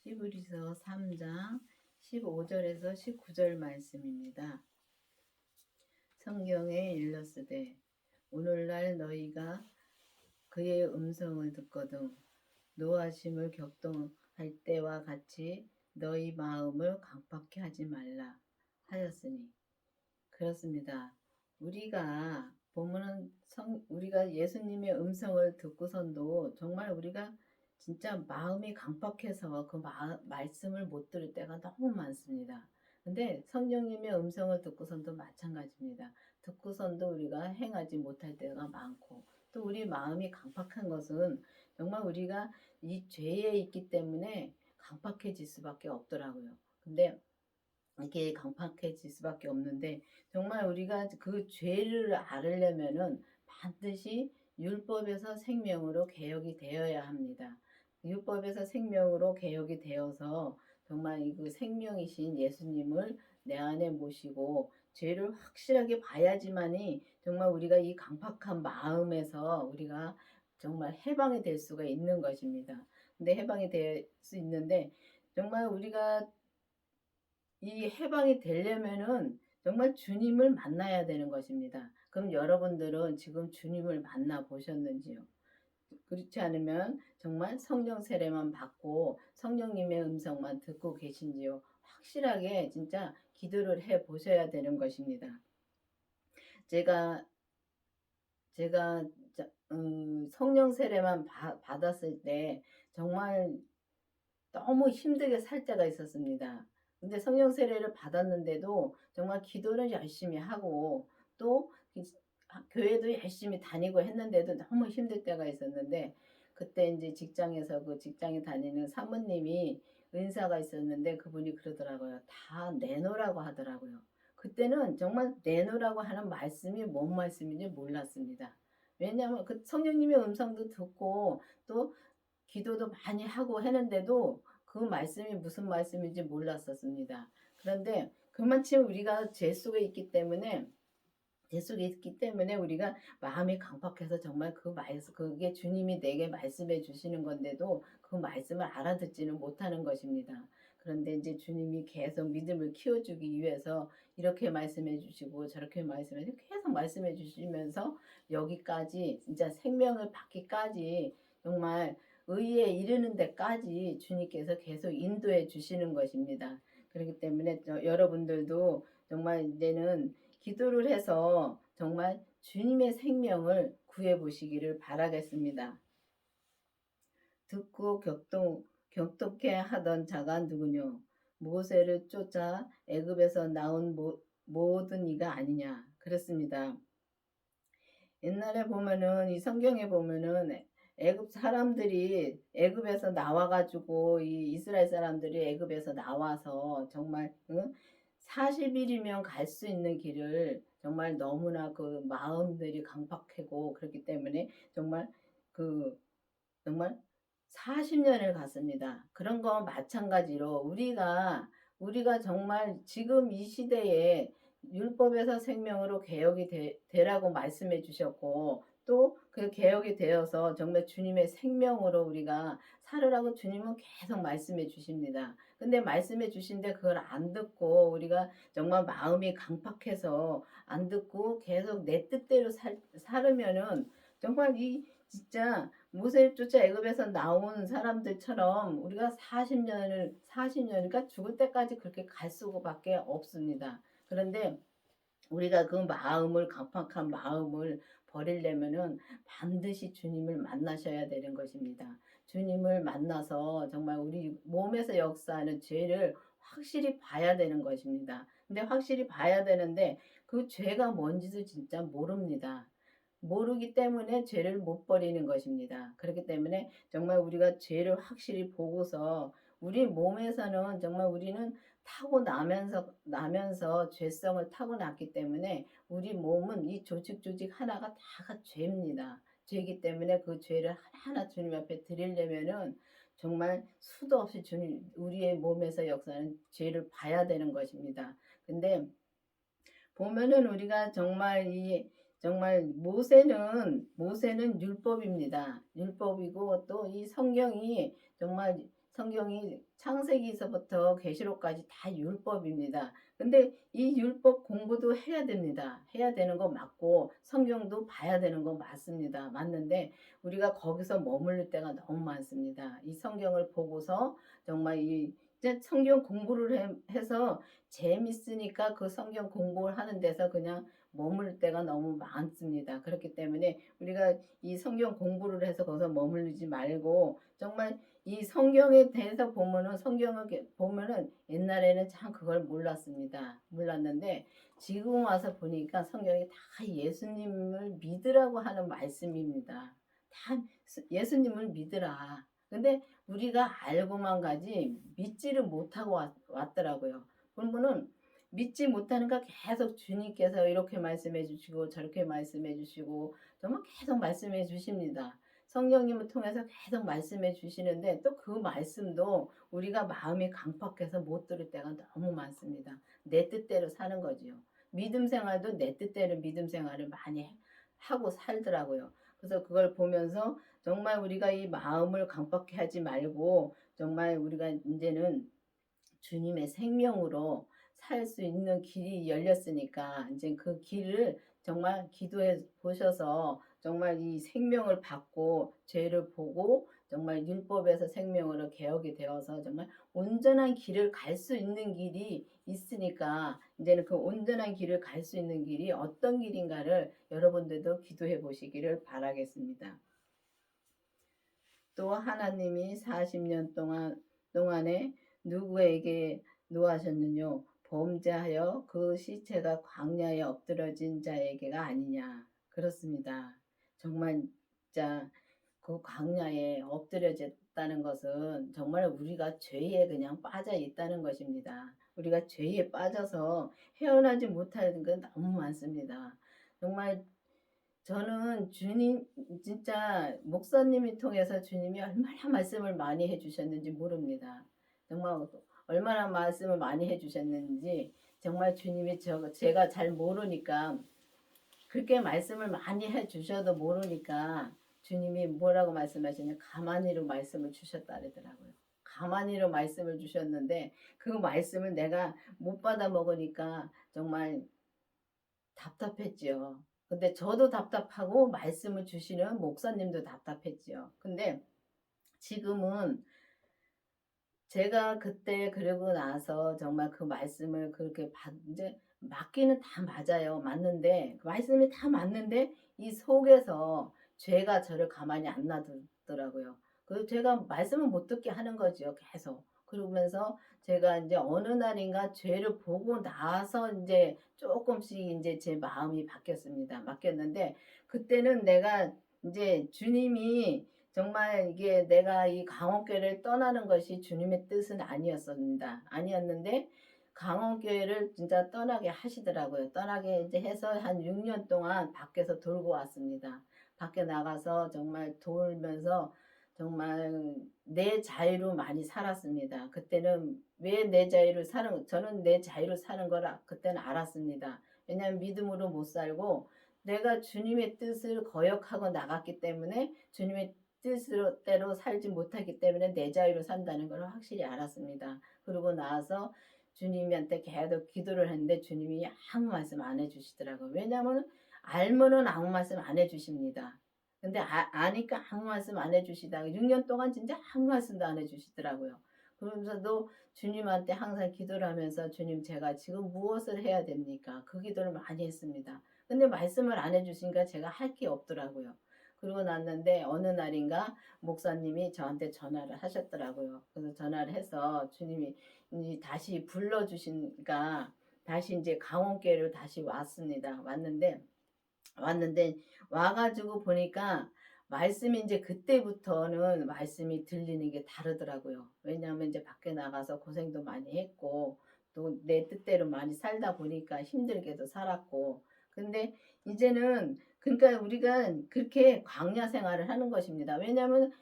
히브리서 3장 15절에서 19절 말씀입니다. 성경에 일렀으되 오늘날 너희가 그의 음성을 듣거든 노하심을 격동할 때와 같이 너희 마음을 강팍해 하지 말라 하였으니. 그렇습니다. 우리가 보면은 우리가 예수님의 음성을 듣고선도 정말 우리가 진짜 마음이 강팍해서 그 말씀을 못 들을 때가 너무 많습니다. 근데 성령님의 음성을 듣고선도 마찬가지입니다. 듣고선도 우리가 행하지 못할 때가 많고, 또 우리 마음이 강팍한 것은 정말 우리가 이 죄에 있기 때문에 강팍해질 수밖에 없더라고요. 근데 이게 강팍해질 수밖에 없는데, 정말 우리가 그 죄를 앓으려면은 반드시 율법에서 생명으로 개혁이 되어야 합니다. 율법에서 생명으로 개혁이 되어서 정말 그 생명이신 예수님을 내 안에 모시고 죄를 확실하게 봐야지만이 정말 우리가 이 강팍한 마음에서 우리가 정말 해방이 될 수가 있는 것입니다. 근데 해방이 될 수 있는데, 정말 우리가 이 해방이 되려면은 정말 주님을 만나야 되는 것입니다. 그럼 여러분들은 지금 주님을 만나 보셨는지요? 그렇지 않으면 정말 성령 세례만 받고 성령님의 음성만 듣고 계신지요? 확실하게 진짜 기도를 해 보셔야 되는 것입니다. 제가 성령 세례만 받았을 때 정말 너무 힘들게 살 때가 있었습니다. 근데 성령 세례를 받았는데도 정말 기도를 열심히 하고 또 교회도 열심히 다니고 했는데도 너무 힘들 때가 있었는데, 그때 이제 직장에서 그 직장에 다니는 사모님이 은사가 있었는데 그분이 그러더라고요. 다 내놓으라고 하더라고요. 그때는 정말 내놓으라고 하는 말씀이 뭔 말씀인지 몰랐습니다. 왜냐하면 그 성령님의 음성도 듣고 또 기도도 많이 하고 했는데도 그 말씀이 무슨 말씀인지 몰랐었습니다. 그런데 그만큼 우리가 죄 속에 있기 때문에 우리가 마음이 강팍해서 정말 그 말씀, 그게 주님이 내게 말씀해 주시는 건데도 그 말씀을 알아듣지는 못하는 것입니다. 그런데 이제 주님이 계속 믿음을 키워주기 위해서 이렇게 말씀해 주시고 저렇게 말씀해 주시고 계속 말씀해 주시면서 여기까지 진짜 생명을 받기까지 정말 의에 이르는 데까지 주님께서 계속 인도해 주시는 것입니다. 그렇기 때문에 여러분들도 정말 이제는 기도를 해서 정말 주님의 생명을 구해 보시기를 바라겠습니다. 듣고 격동케 하던 자가 누구뇨? 모세를 쫓아 애굽에서 나온 모든 이가 아니냐? 그렇습니다. 옛날에 보면은 이 성경에 보면은 애굽 사람들이 애굽에서 나와가지고 이 이스라엘 사람들이 애굽에서 나와서 정말 40일이면 갈 수 있는 길을 정말 너무나 그 마음들이 강팍하고 그렇기 때문에 정말 그 정말 40년을 갔습니다. 그런 거 마찬가지로 우리가 정말 지금 이 시대에 율법에서 생명으로 개혁이 되라고 말씀해 주셨고, 또 그 개혁이 되어서 정말 주님의 생명으로 우리가 살으라고 주님은 계속 말씀해 주십니다. 근데 말씀해 주신데 그걸 안 듣고 우리가 정말 마음이 강팍해서 안 듣고 계속 내 뜻대로 살으면은 정말 이 진짜 모세를 쫓아 애굽에서 나온 사람들처럼 우리가 40년이니까 죽을 때까지 그렇게 갈 수밖에 없습니다. 그런데 우리가 그 마음을 강팍한 마음을 버리려면은 반드시 주님을 만나셔야 되는 것입니다. 주님을 만나서 정말 우리 몸에서 역사하는 죄를 확실히 봐야 되는 것입니다. 근데 확실히 봐야 되는데 그 죄가 뭔지도 진짜 모릅니다. 모르기 때문에 죄를 못 버리는 것입니다. 그렇기 때문에 정말 우리가 죄를 확실히 보고서 우리 몸에서는 정말 우리는 나면서 죄성을 타고났기 때문에 우리 몸은 이 조직 하나가 다가 죄입니다. 죄이기 때문에 그 죄를 하나하나 주님 앞에 드리려면은 정말 수도 없이 주님 우리의 몸에서 역사하는 죄를 봐야 되는 것입니다. 근데 보면은 우리가 정말 모세는 율법입니다. 율법이고 또 이 성경이 정말 성경이 창세기서부터 계시록까지 다 율법입니다. 근데 이 율법 공부도 해야 됩니다. 해야 되는 거 맞고 성경도 봐야 되는 거 맞습니다. 맞는데 우리가 거기서 머무를 때가 너무 많습니다. 이 성경을 보고서 정말 이 이제 성경 공부를 해서 재밌으니까 그 성경 공부를 하는 데서 그냥 머물 때가 너무 많습니다. 그렇기 때문에 우리가 이 성경 공부를 해서 거기서 머무르지 말고 정말 이 성경에 대해서 보면은 성경을 보면은 옛날에는 참 그걸 몰랐습니다. 몰랐는데 지금 와서 보니까 성경이 다 예수님을 믿으라고 하는 말씀입니다. 다 예수님을 믿으라. 근데 우리가 알고만 가지 믿지를 못하고 왔더라고요. 그러면은 믿지 못하니까 계속 주님께서 이렇게 말씀해 주시고 저렇게 말씀해 주시고 정말 계속 말씀해 주십니다. 성령님을 통해서 계속 말씀해 주시는데 또 그 말씀도 우리가 마음이 강팍해서 못 들을 때가 너무 많습니다. 내 뜻대로 사는 거지요. 믿음 생활도 내 뜻대로 믿음 생활을 많이 하고 살더라고요. 그래서 그걸 보면서 정말 우리가 이 마음을 강팍해 하지 말고 정말 우리가 이제는 주님의 생명으로 살 수 있는 길이 열렸으니까 이제 그 길을 정말 기도해 보셔서 정말 이 생명을 받고 죄를 보고 정말 율법에서 생명으로 개혁이 되어서 정말 온전한 길을 갈 수 있는 길이 있으니까 이제는 그 온전한 길을 갈 수 있는 길이 어떤 길인가를 여러분들도 기도해 보시기를 바라겠습니다. 또 하나님이 40년 동안에 누구에게 노하셨느뇨? 범죄하여 그 시체가 광야에 엎드러진 자에게가 아니냐. 그렇습니다. 정말 진짜 그 광야에 엎드려졌다는 것은 정말 우리가 죄에 그냥 빠져 있다는 것입니다. 우리가 죄에 빠져서 헤어나지 못하는 건 너무 많습니다. 정말 저는 주님 진짜 목사님이 통해서 주님이 얼마나 말씀을 많이 해주셨는지 모릅니다. 정말 얼마나 말씀을 많이 해주셨는지 정말 주님이 제가 잘 모르니까 그렇게 말씀을 많이 해주셔도 모르니까 주님이 뭐라고 말씀하시냐 가만히로 말씀을 주셨다 그러더라고요. 가만히로 말씀을 주셨는데 그 말씀을 내가 못 받아 먹으니까 정말 답답했지요. 근데 저도 답답하고 말씀을 주시는 목사님도 답답했지요. 근데 지금은 제가 그때 그러고 나서 정말 그 말씀을 그렇게 이제 맞기는 다 맞아요. 맞는데 그 말씀이 다 맞는데 이 속에서 죄가 저를 가만히 안 놔두더라고요. 그 제가 말씀을 못 듣게 하는 거지요. 계속. 그러면서 제가 이제 어느 날인가 죄를 보고 나서 이제 조금씩 이제 제 마음이 바뀌었습니다. 바뀌었는데 그때는 내가 이제 주님이 정말 이게 내가 이 강원교회를 떠나는 것이 주님의 뜻은 아니었습니다. 아니었는데 강원교회를 진짜 떠나게 하시더라고요. 떠나게 이제 해서 한 6년 동안 밖에서 돌고 왔습니다. 밖에 나가서 정말 돌면서 정말 내 자유로 많이 살았습니다. 그때는 왜 내 자유를 저는 내 자유로 사는 걸 그때는 알았습니다. 왜냐하면 믿음으로 못 살고 내가 주님의 뜻을 거역하고 나갔기 때문에 주님의 뜻대로 살지 못하기 때문에 내 자유로 산다는 걸 확실히 알았습니다. 그러고 나서 주님한테 계속 기도를 했는데 주님이 아무 말씀 안 해주시더라고요. 왜냐하면 알면은 아무 말씀 안 해주십니다. 근데 아니까 아무 말씀 안 해주시다가 6년 동안 진짜 아무 말씀도 안 해주시더라고요. 그러면서도 주님한테 항상 기도를 하면서 주님 제가 지금 무엇을 해야 됩니까? 그 기도를 많이 했습니다. 근데 말씀을 안 해주시니까 제가 할 게 없더라고요. 그러고 났는데 어느 날인가 목사님이 저한테 전화를 하셨더라고요. 그래서 전화를 해서 주님이 다시 불러주시니까 다시 이제 강원교회로 다시 왔습니다. 왔는데 와가지고 보니까 말씀이 이제 그때부터는 말씀이 들리는 게 다르더라고요. 왜냐하면 이제 밖에 나가서 고생도 많이 했고 또 내 뜻대로 많이 살다 보니까 힘들게도 살았고 근데 이제는 그러니까 우리가 그렇게 광야 생활을 하는 것입니다. 왜냐하면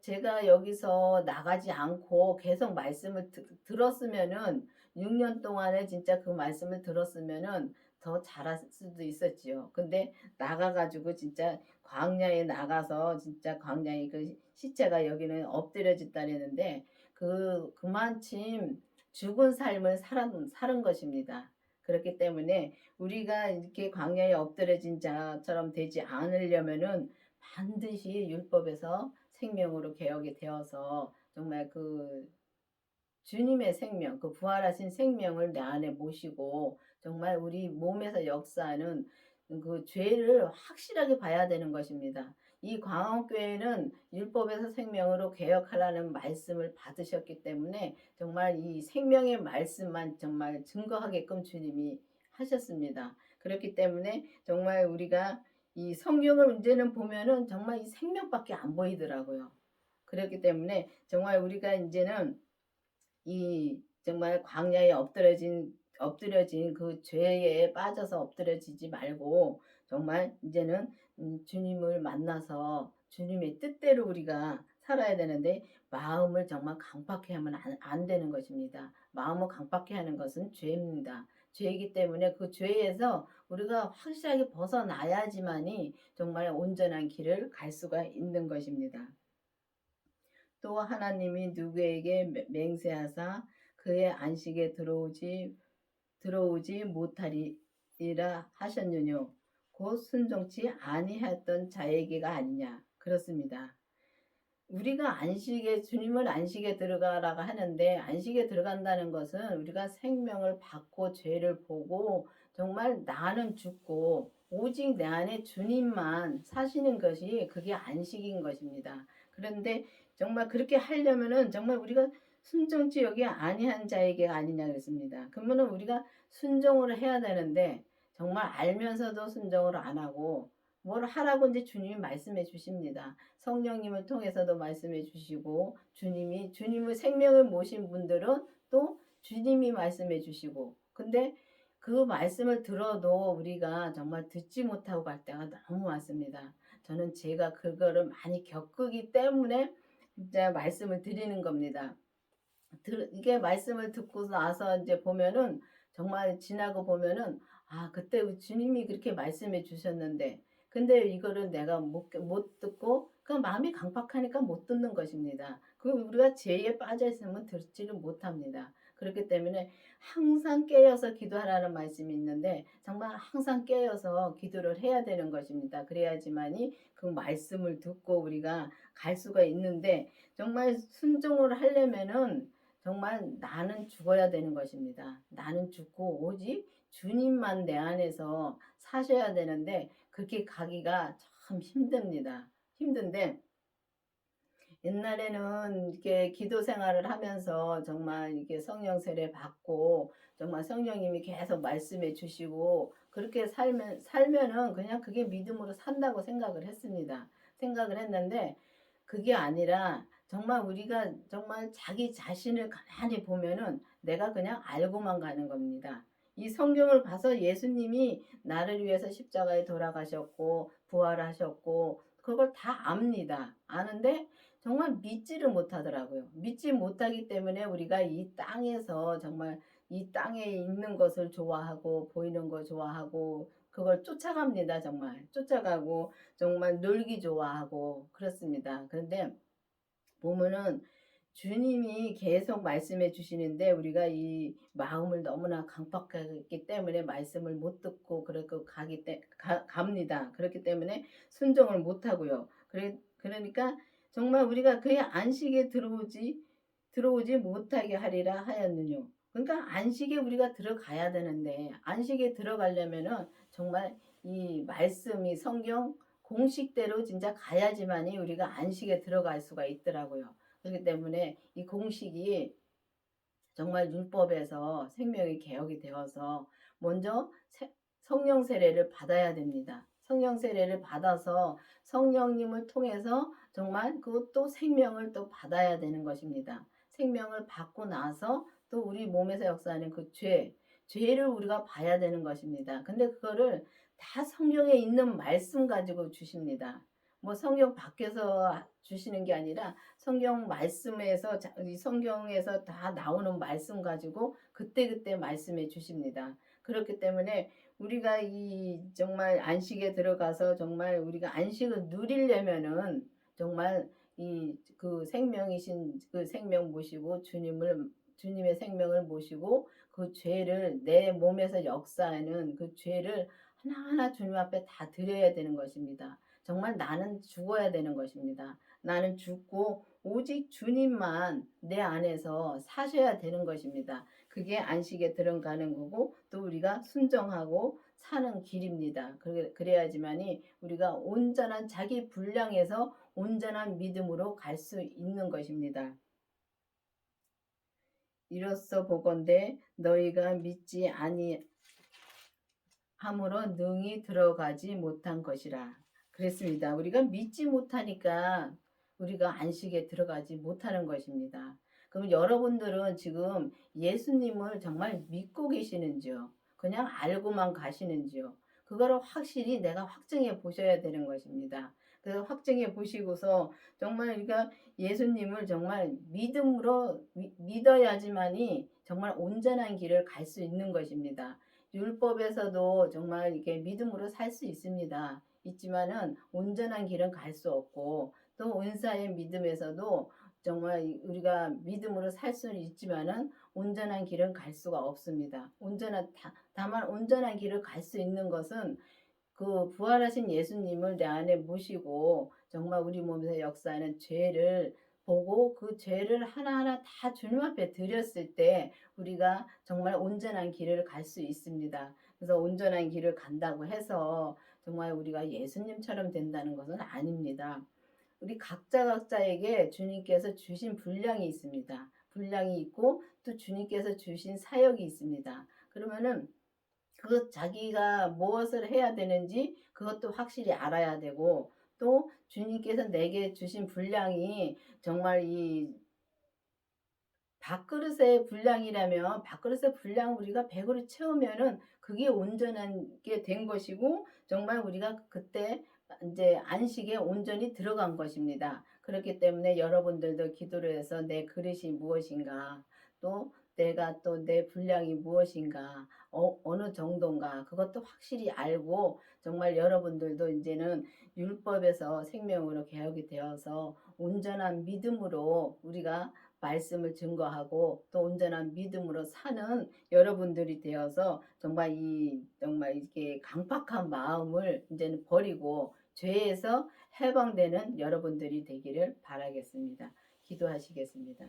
제가 여기서 나가지 않고 계속 말씀을 들었으면은 6년 동안에 진짜 그 말씀을 들었으면은 더 잘할 수도 있었지요. 근데 나가가지고 진짜 광야에 나가서 진짜 광야에 그 시체가 여기는 엎드려졌다는데 그만큼 죽은 삶을 살은 것입니다. 그렇기 때문에 우리가 이렇게 광야에 엎드려진 자처럼 되지 않으려면은 반드시 율법에서 생명으로 개혁이 되어서 정말 그 주님의 생명, 그 부활하신 생명을 내 안에 모시고 정말 우리 몸에서 역사하는 그 죄를 확실하게 봐야 되는 것입니다. 이 광업교회는 율법에서 생명으로 개혁하라는 말씀을 받으셨기 때문에 정말 이 생명의 말씀만 정말 증거하게끔 주님이 하셨습니다. 그렇기 때문에 정말 우리가 이 성경을 이제는 보면은 정말 이 생명밖에 안 보이더라고요. 그렇기 때문에 정말 우리가 이제는 이 정말 광야에 엎드려진 그 죄에 빠져서 엎드려지지 말고 정말 이제는 주님을 만나서 주님의 뜻대로 우리가 살아야 되는데 마음을 정말 강팍해 하면 안 되는 것입니다. 마음을 강팍해 하는 것은 죄입니다. 죄이기 때문에 그 죄에서 우리가 확실하게 벗어나야지만이 정말 온전한 길을 갈 수가 있는 것입니다. 또 하나님이 누구에게 맹세하사 그의 안식에 들어오지 못하리라 하셨느뇨 곧 순종치 아니하였던 자에게가 아니냐. 그렇습니다. 우리가 안식에 주님을 안식에 들어가라고 하는데 안식에 들어간다는 것은 우리가 생명을 받고 죄를 보고 정말 나는 죽고 오직 내 안에 주님만 사시는 것이 그게 안식인 것입니다. 그런데 정말 그렇게 하려면은 정말 우리가 순종치 여기 아니한 자에게 아니냐 그랬습니다. 그러면은 우리가 순종을 해야 되는데 정말 알면서도 순종을 안 하고 뭘 하라고 이제 주님이 말씀해 주십니다. 성령님을 통해서도 말씀해 주시고 주님의 생명을 모신 분들은 또 주님이 말씀해 주시고 근데 그 말씀을 들어도 우리가 정말 듣지 못하고 갈 때가 너무 많습니다. 저는 제가 그거를 많이 겪기 때문에 진짜 말씀을 드리는 겁니다. 이게 말씀을 듣고 나서 이제 보면은 정말 지나고 보면은 아 그때 주님이 그렇게 말씀해 주셨는데 근데 이거를 내가 못 듣고 그 마음이 강팍하니까 못 듣는 것입니다. 그 우리가 죄에 빠져 있으면 듣지를 못합니다. 그렇기 때문에 항상 깨어서 기도하라는 말씀이 있는데 정말 항상 깨어서 기도를 해야 되는 것입니다. 그래야지만이 그 말씀을 듣고 우리가 갈 수가 있는데 정말 순종을 하려면은 정말 나는 죽어야 되는 것입니다. 나는 죽고 오직 주님만 내 안에서 사셔야 되는데 그렇게 가기가 참 힘듭니다. 힘든데 옛날에는 이렇게 기도 생활을 하면서 정말 이렇게 성령 세례 받고 정말 성령님이 계속 말씀해 주시고 그렇게 살면은 그냥 그게 믿음으로 산다고 생각을 했습니다. 생각을 했는데 그게 아니라 정말 우리가 정말 자기 자신을 가만히 보면은 내가 그냥 알고만 가는 겁니다. 이 성경을 봐서 예수님이 나를 위해서 십자가에 돌아가셨고 부활하셨고 그걸 다 압니다. 아는데 정말 믿지를 못하더라고요. 믿지 못하기 때문에 우리가 이 땅에서 정말 이 땅에 있는 것을 좋아하고 보이는 거 좋아하고 그걸 쫓아갑니다. 정말 쫓아가고 정말 놀기 좋아하고 그렇습니다. 그런데 보면은 주님이 계속 말씀해 주시는데 우리가 이 마음을 너무나 강팍하기 때문에 말씀을 못 듣고 그렇게 갑니다. 그렇기 때문에 순종을 못 하고요. 그러니까 정말 우리가 그의 안식에 들어오지 못하게 하리라 하였느뇨. 그러니까 안식에 우리가 들어가야 되는데 안식에 들어가려면은 정말 이 말씀이 성경 공식대로 진짜 가야지만이 우리가 안식에 들어갈 수가 있더라고요. 그렇기 때문에 이 공식이 정말 율법에서 생명이 개혁이 되어서 먼저 성령 세례를 받아야 됩니다. 성령 세례를 받아서 성령님을 통해서 정말 그것도 생명을 또 받아야 되는 것입니다. 생명을 받고 나서 또 우리 몸에서 역사하는 그 죄를 우리가 봐야 되는 것입니다. 근데 그거를 다 성경에 있는 말씀 가지고 주십니다. 뭐 성경 밖에서 주시는 게 아니라 성경 말씀에서 이 성경에서 다 나오는 말씀 가지고 그때그때 말씀해 주십니다. 그렇기 때문에 우리가 이 정말 안식에 들어가서 정말 우리가 안식을 누리려면은 정말 이 그 생명이신 그 생명 모시고 주님의 생명을 모시고 그 죄를 내 몸에서 역사하는 그 죄를 하나하나 주님 앞에 다 드려야 되는 것입니다. 정말 나는 죽어야 되는 것입니다. 나는 죽고 오직 주님만 내 안에서 사셔야 되는 것입니다. 그게 안식에 들어가는 거고 또 우리가 순종하고 사는 길입니다. 그래야지만이 우리가 온전한 자기 분량에서 온전한 믿음으로 갈 수 있는 것입니다. 이로써 보건대 너희가 믿지 아니함으로 능히 들어가지 못한 것이라. 그랬습니다. 우리가 믿지 못하니까 우리가 안식에 들어가지 못하는 것입니다. 그럼 여러분들은 지금 예수님을 정말 믿고 계시는지요? 그냥 알고만 가시는지요? 그거를 확실히 내가 확증해 보셔야 되는 것입니다. 그래서 확증해 보시고서 정말 우리가 예수님을 정말 믿음으로 믿어야지만이 정말 온전한 길을 갈 수 있는 것입니다. 율법에서도 정말 이렇게 믿음으로 살 수 있습니다. 있지만은 온전한 길은 갈 수 없고 또 은사의 믿음에서도 정말 우리가 믿음으로 살 수는 있지만은 온전한 길은 갈 수가 없습니다. 다만 온전한 길을 갈 수 있는 것은 그 부활하신 예수님을 내 안에 모시고 정말 우리 몸에서 역사하는 죄를 보고 그 죄를 하나하나 다 주님 앞에 드렸을 때 우리가 정말 온전한 길을 갈 수 있습니다. 그래서 온전한 길을 간다고 해서 정말 우리가 예수님처럼 된다는 것은 아닙니다. 우리 각자에게 주님께서 주신 분량이 있습니다. 분량이 있고 또 주님께서 주신 사역이 있습니다. 그러면은 자기가 무엇을 해야 되는지 그것도 확실히 알아야 되고 또 주님께서 내게 주신 분량이 정말 이 밥그릇의 분량이라면 밥그릇의 분량 우리가 100으로 채우면은 그게 온전한 게 된 것이고 정말 우리가 그때 이제 안식에 온전히 들어간 것입니다. 그렇기 때문에 여러분들도 기도를 해서 내 그릇이 무엇인가 또 내가 또 내 분량이 무엇인가 어느 정도인가 그것도 확실히 알고 정말 여러분들도 이제는 율법에서 생명으로 개혁이 되어서 온전한 믿음으로 우리가 말씀을 증거하고 또 온전한 믿음으로 사는 여러분들이 되어서 정말 이렇게 강팍한 마음을 이제는 버리고 죄에서 해방되는 여러분들이 되기를 바라겠습니다. 기도하시겠습니다.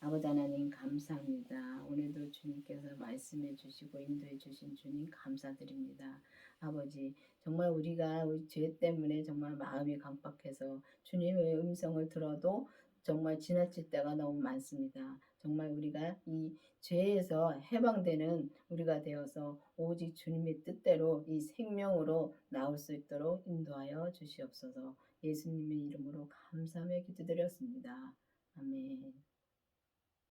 아버지 하나님 감사합니다. 오늘도 주님께서 말씀해 주시고 인도해 주신 주님 감사드립니다. 아버지 정말 우리가 우리 죄 때문에 정말 마음이 강팍해서 주님의 음성을 들어도 정말 지나칠 때가 너무 많습니다. 정말 우리가 이 죄에서 해방되는 우리가 되어서 오직 주님의 뜻대로 이 생명으로 나올 수 있도록 인도하여 주시옵소서. 예수님의 이름으로 감사하며 기도드렸습니다. 아멘.